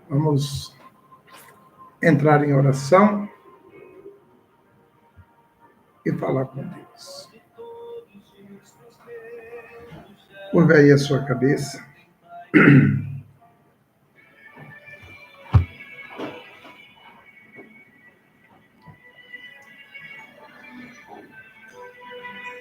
Vamos entrar em oração e falar com Deus. Curva aí a sua cabeça.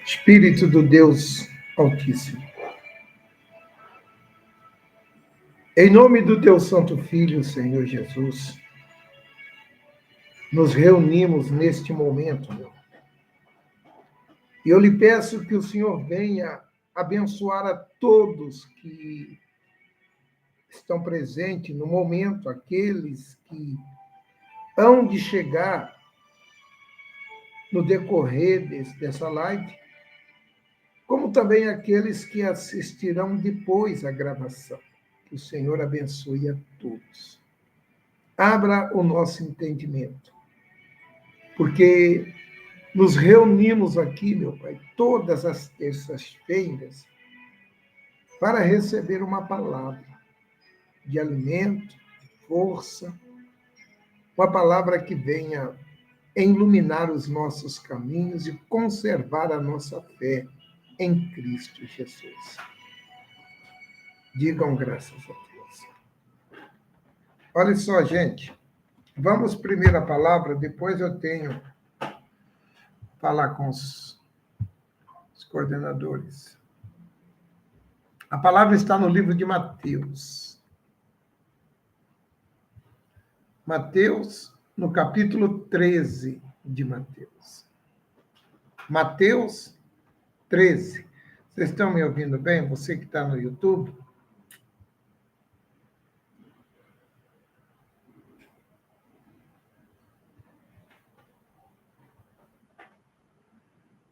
Espírito do Deus Altíssimo, em nome do teu Santo Filho, Senhor Jesus, nos reunimos neste momento, meu. E eu lhe peço que o Senhor venha abençoar a todos que estão presentes no momento, aqueles que hão de chegar no decorrer dessa live, como também aqueles que assistirão depois à gravação. Que o Senhor abençoe a todos. Abra o nosso entendimento, porque nos reunimos aqui, meu Pai, todas as terças-feiras, para receber uma palavra de alimento, de força, uma palavra que venha iluminar os nossos caminhos e conservar a nossa fé em Cristo Jesus. Digam graças a Deus. Olha só, gente. Vamos primeiro a palavra, depois eu tenho falar com os coordenadores. A palavra está no livro de Mateus. Mateus, no capítulo 13 de Mateus. Mateus 13. Vocês estão me ouvindo bem? Você que está no YouTube?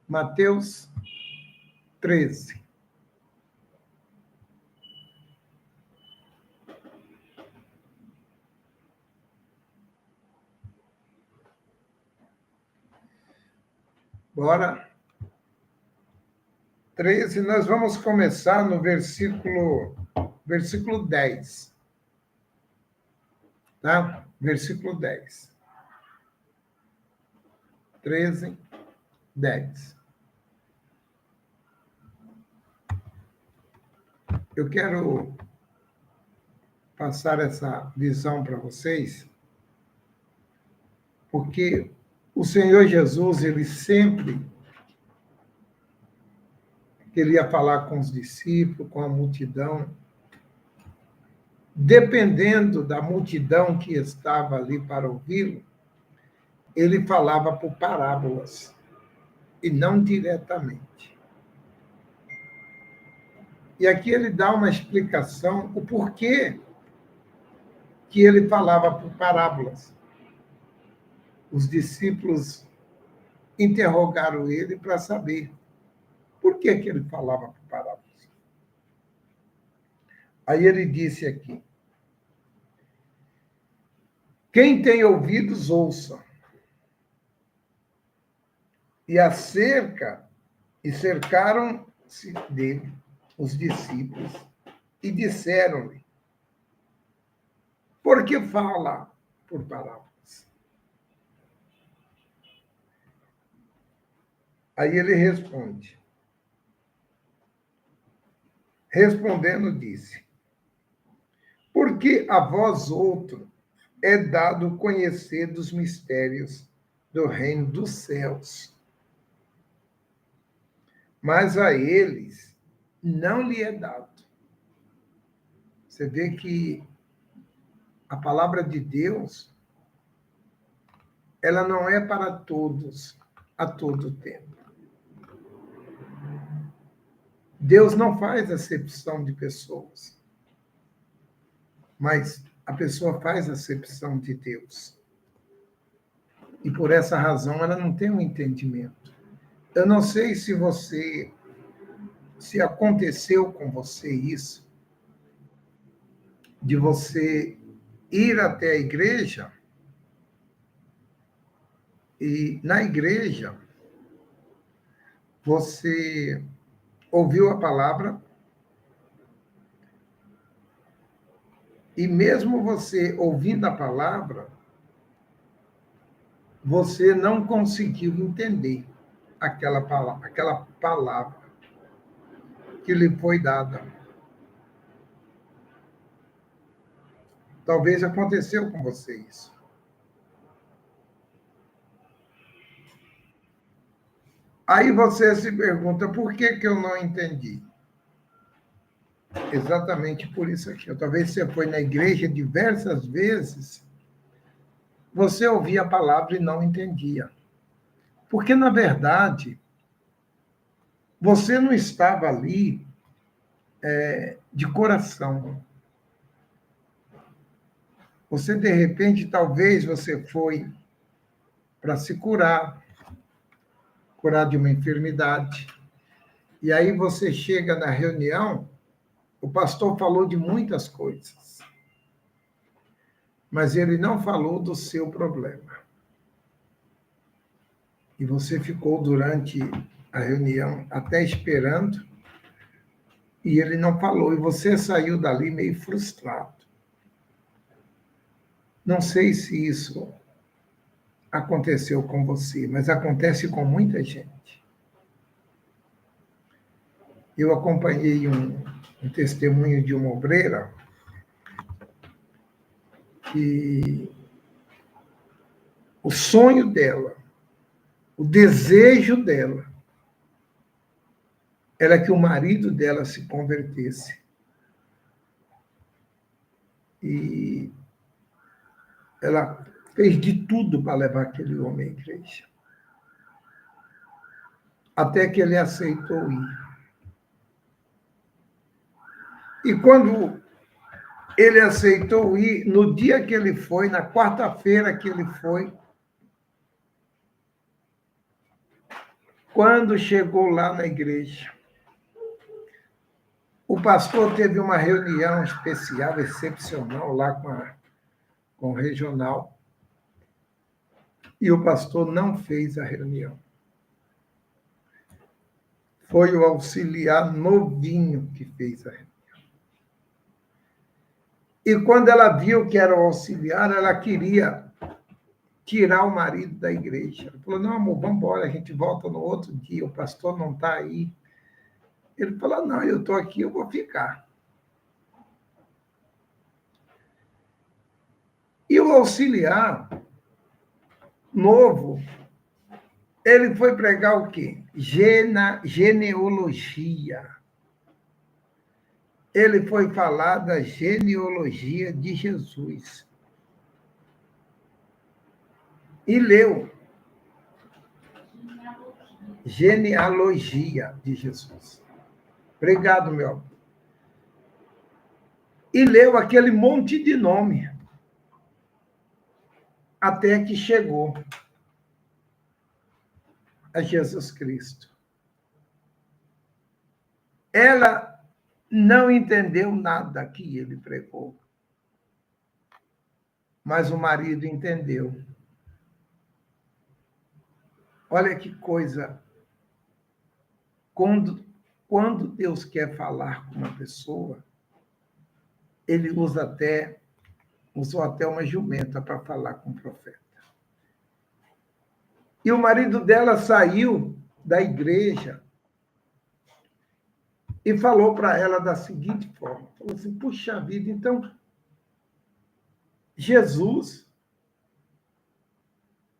Mateus 13. Bora. 13, nós vamos começar no versículo 10. Tá? Versículo 10. 13, 10. Eu quero passar essa visão para vocês, porque o Senhor Jesus, ele sempre queria falar com os discípulos, com a multidão. Dependendo da multidão que estava ali para ouvi-lo, ele falava por parábolas e não diretamente. E aqui ele dá uma explicação, o porquê que ele falava por parábolas. Os discípulos interrogaram ele para saber por que ele falava por parábolas. Aí ele disse aqui: quem tem ouvidos, ouça. E cercaram-se dele os discípulos e disseram-lhe: por que fala por parábolas? Aí ele responde. Respondendo, disse: porque a vós outro é dado conhecer dos mistérios do reino dos céus, mas a eles não lhe é dado. Você vê que a palavra de Deus, ela não é para todos, a todo tempo. Deus não faz acepção de pessoas, mas a pessoa faz acepção de Deus. E por essa razão ela não tem um entendimento. Eu não sei se aconteceu com você isso, de você ir até a igreja e na igreja você ouviu a palavra, E mesmo você ouvindo a palavra, você não conseguiu entender aquela palavra que lhe foi dada. Talvez aconteceu com você isso. Aí você se pergunta, por que que eu não entendi? Exatamente por isso aqui. Talvez você foi na igreja diversas vezes, você ouvia a palavra e não entendia. Porque, na verdade, você não estava ali de coração. Você, de repente, talvez você foi para se curar de uma enfermidade. E aí você chega na reunião, o pastor falou de muitas coisas, mas ele não falou do seu problema. E você ficou durante a reunião até esperando, e ele não falou, e você saiu dali meio frustrado. Não sei se isso aconteceu com você, mas acontece com muita gente. Eu acompanhei um testemunho de uma obreira que o sonho dela, o desejo dela, era que o marido dela se convertesse. E ela fez de tudo para levar aquele homem à igreja. Até que ele aceitou ir. E quando ele aceitou ir, no dia que ele foi, na quarta-feira que ele foi, quando chegou lá na igreja, o pastor teve uma reunião especial, excepcional, lá com o regional, e o pastor não fez a reunião. Foi o auxiliar novinho que fez a reunião. E quando ela viu que era o auxiliar, ela queria tirar o marido da igreja. Ela falou, não, amor, vamos embora, a gente volta no outro dia, o pastor não está aí. Ele falou, não, eu estou aqui, eu vou ficar. E o auxiliar novo, ele foi pregar o quê? Genealogia. Ele foi falar da genealogia de Jesus. E leu genealogia de Jesus. Obrigado, meu amor. E leu aquele monte de nome. Até que chegou a Jesus Cristo. Ela não entendeu nada que ele pregou. Mas o marido entendeu. Olha que coisa. Quando Deus quer falar com uma pessoa, ele usou até uma jumenta para falar com o profeta. E o marido dela saiu da igreja e falou para ela da seguinte forma: falou assim, puxa vida, então Jesus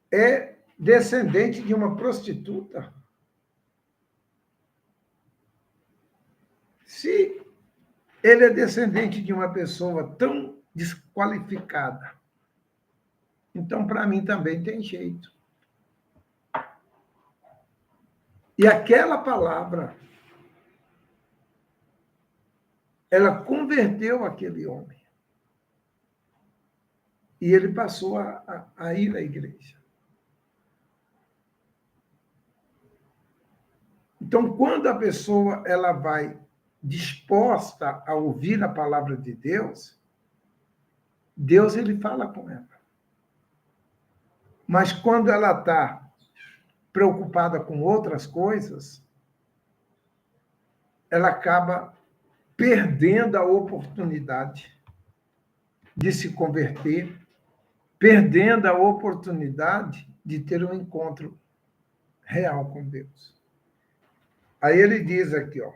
é descendente de uma prostituta? Se ele é descendente de uma pessoa tão desqualificada, então para mim também tem jeito. E aquela palavra, ela converteu aquele homem. E ele passou a ir à igreja. Então, quando a pessoa ela vai disposta a ouvir a palavra de Deus, Deus ele fala com ela. Mas quando ela está preocupada com outras coisas, ela acaba perdendo a oportunidade de se converter, perdendo a oportunidade de ter um encontro real com Deus. Aí ele diz aqui, ó.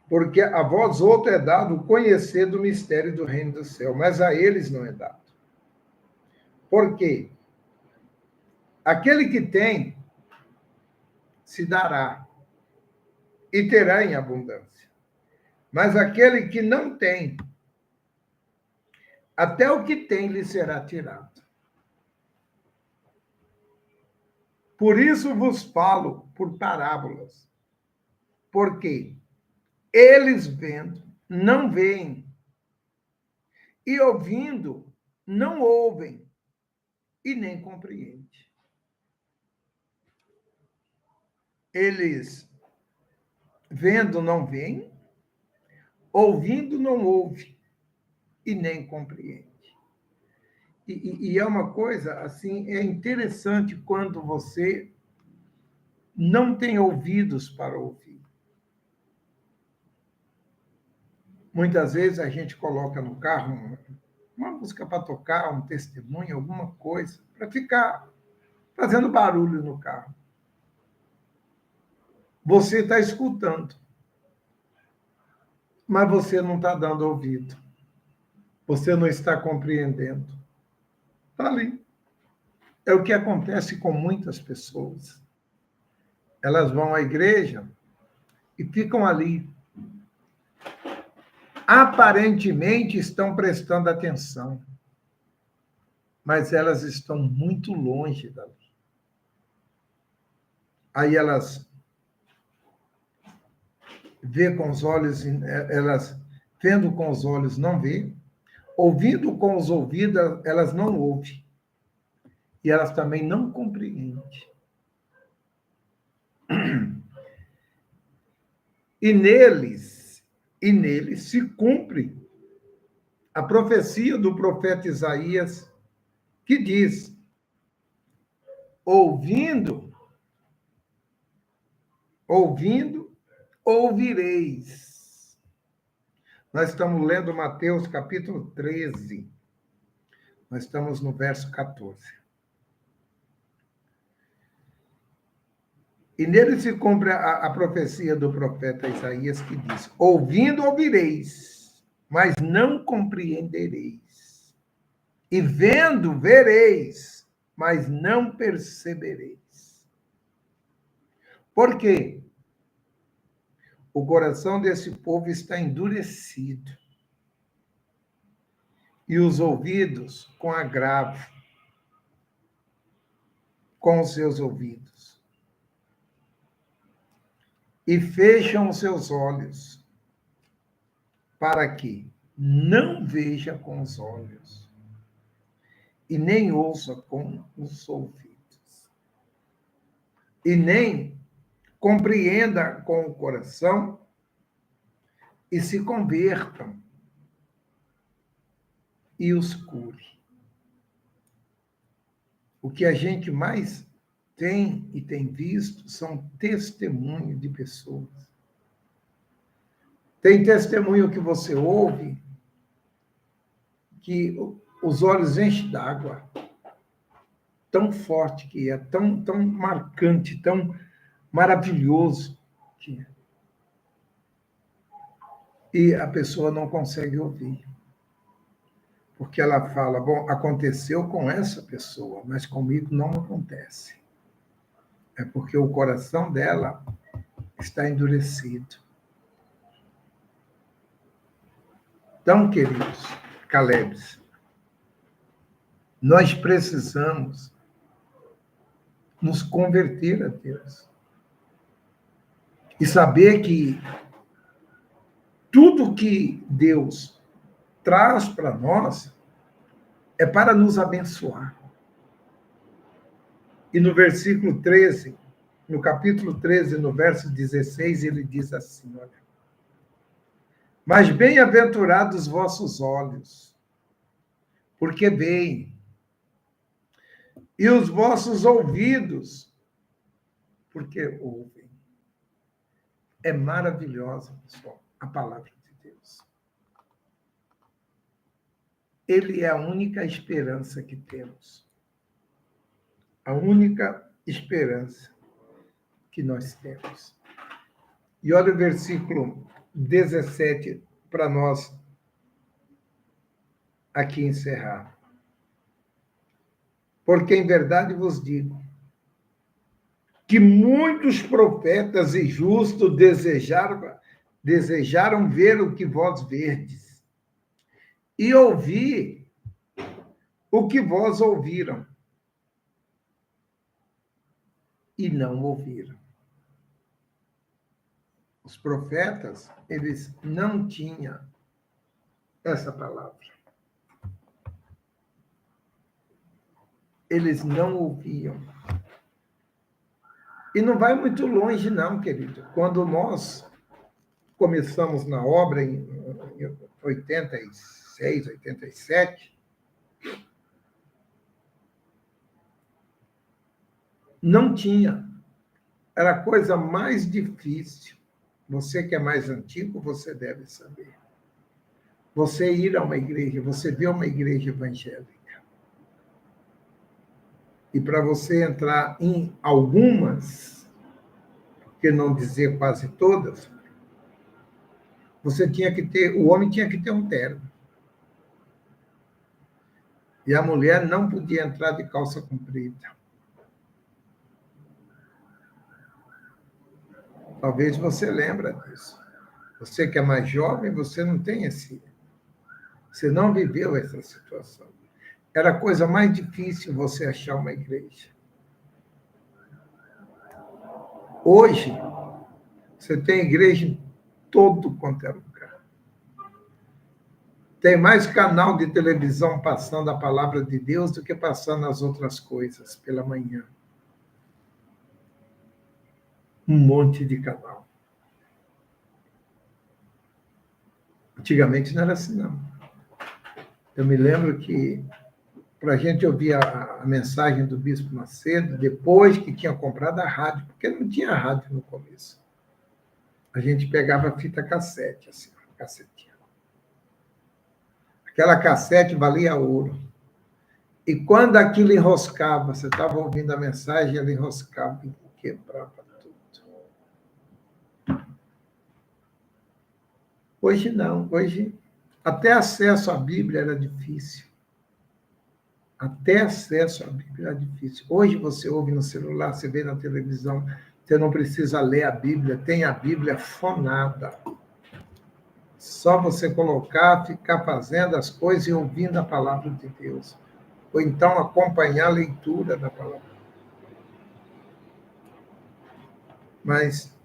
Porque a vós outro é dado o conhecer do mistério do reino do céu, mas a eles não é dado. Por quê? Aquele que tem, se dará, e terá em abundância. Mas aquele que não tem, até o que tem lhe será tirado. Por isso vos falo por parábolas, porque eles vendo, não veem, e ouvindo, não ouvem, e nem compreendem. Eles vendo, não veem, ouvindo, não ouvem, e nem compreende. E é uma coisa, assim, é interessante quando você não tem ouvidos para ouvir. Muitas vezes a gente coloca no carro uma música para tocar, um testemunho, alguma coisa, para ficar fazendo barulho no carro. Você está escutando, mas você não está dando ouvido. Você não está compreendendo. Está ali. É o que acontece com muitas pessoas. Elas vão à igreja e ficam ali. Aparentemente estão prestando atenção, mas elas estão muito longe dali. Aí elas vê com os olhos, elas vendo com os olhos não vê, ouvindo com os ouvidos elas não ouvem. E elas também não compreendem. E neles se cumpre a profecia do profeta Isaías, que diz: ouvindo, ouvireis. Nós estamos lendo Mateus capítulo 13. Nós estamos no verso 14. E nele se cumpre a profecia do profeta Isaías, que diz: ouvindo, ouvireis, mas não compreendereis. E vendo, vereis, mas não percebereis. Por quê? O coração desse povo está endurecido. E os ouvidos com agravo, com os seus ouvidos. E fecham os seus olhos, para que não veja com os olhos, e nem ouça com os ouvidos, e nem compreenda com o coração, e se convertam, e os cure. O que a gente mais tem e tem visto são testemunhos de pessoas. Tem testemunho que você ouve que os olhos enchem d'água. Tão forte que é, tão marcante, tão maravilhoso que é. E a pessoa não consegue ouvir. Porque ela fala, bom, aconteceu com essa pessoa, mas comigo não acontece. É porque o coração dela está endurecido. Então, queridos Calebs, nós precisamos nos converter a Deus. E saber que tudo que Deus traz para nós é para nos abençoar. E no versículo 13, no capítulo 13, no verso 16, ele diz assim, olha: mas bem-aventurados vossos olhos, porque veem, e os vossos ouvidos, porque ouvem. É maravilhosa, pessoal, a palavra de Deus. Ele é a única esperança que temos. A única esperança que nós temos. E olha o versículo 17 para nós aqui encerrar. Porque em verdade vos digo que muitos profetas e justos desejaram ver o que vós verdes e ouvir o que vós ouviram e não ouviram. Os profetas, eles não tinham essa palavra. Eles não ouviam. E não vai muito longe, não, querido. Quando nós começamos na obra em 86, 87, não tinha. Era a coisa mais difícil. Você que é mais antigo, você deve saber. Você ir a uma igreja, você ver uma igreja evangélica. E para você entrar em algumas, porque não dizer quase todas, o homem tinha que ter um terno. E a mulher não podia entrar de calça comprida. Talvez você lembre disso. Você que é mais jovem, você não tem você não viveu essa situação. Era a coisa mais difícil você achar uma igreja. Hoje, você tem igreja em todo quanto é lugar. Tem mais canal de televisão passando a palavra de Deus do que passando as outras coisas pela manhã. Um monte de canal. Antigamente não era assim, não. Eu me lembro que, para a gente ouvir a mensagem do Bispo Macedo, depois que tinha comprado a rádio, porque não tinha rádio no começo, a gente pegava a fita cassete, assim, cassetinha. Aquela cassete valia ouro. E quando aquilo enroscava, você estava ouvindo a mensagem, ela enroscava e quebrava tudo. Hoje não. Hoje, até acesso à Bíblia era difícil. Até acesso à Bíblia era difícil. Hoje você ouve no celular, você vê na televisão, você não precisa ler a Bíblia, tem a Bíblia fonada. Só você colocar, ficar fazendo as coisas e ouvindo a palavra de Deus. Ou então acompanhar a leitura da palavra. Mas,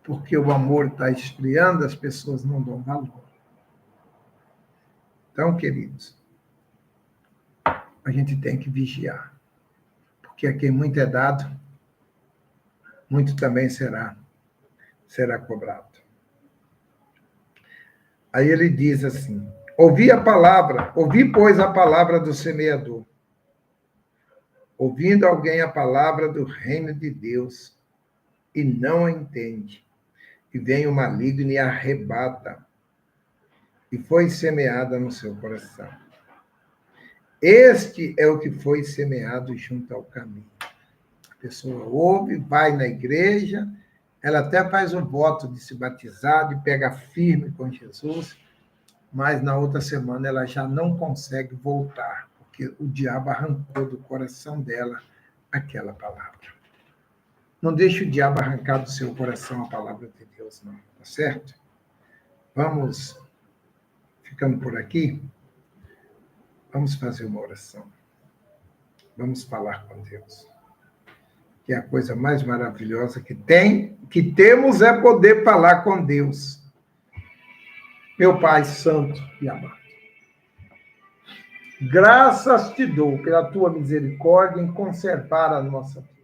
porque o amor está esfriando, as pessoas não dão valor. Então, queridos, a gente tem que vigiar. Porque a quem muito é dado, muito também será cobrado. Aí ele diz assim: ouvi, pois, a palavra do semeador. Ouvindo alguém a palavra do reino de Deus e não a entende, e vem o maligno e a arrebata, e foi semeada no seu coração. Este é o que foi semeado junto ao caminho. A pessoa ouve, vai na igreja, ela até faz um voto de se batizar, de pegar firme com Jesus, mas na outra semana ela já não consegue voltar, porque o diabo arrancou do coração dela aquela palavra. Não deixe o diabo arrancar do seu coração a palavra de Deus, não, tá certo? Vamos ficando por aqui. Vamos fazer uma oração. Vamos falar com Deus. Que é a coisa mais maravilhosa que temos é poder falar com Deus. Meu Pai santo e amado, graças te dou pela tua misericórdia em conservar a nossa vida.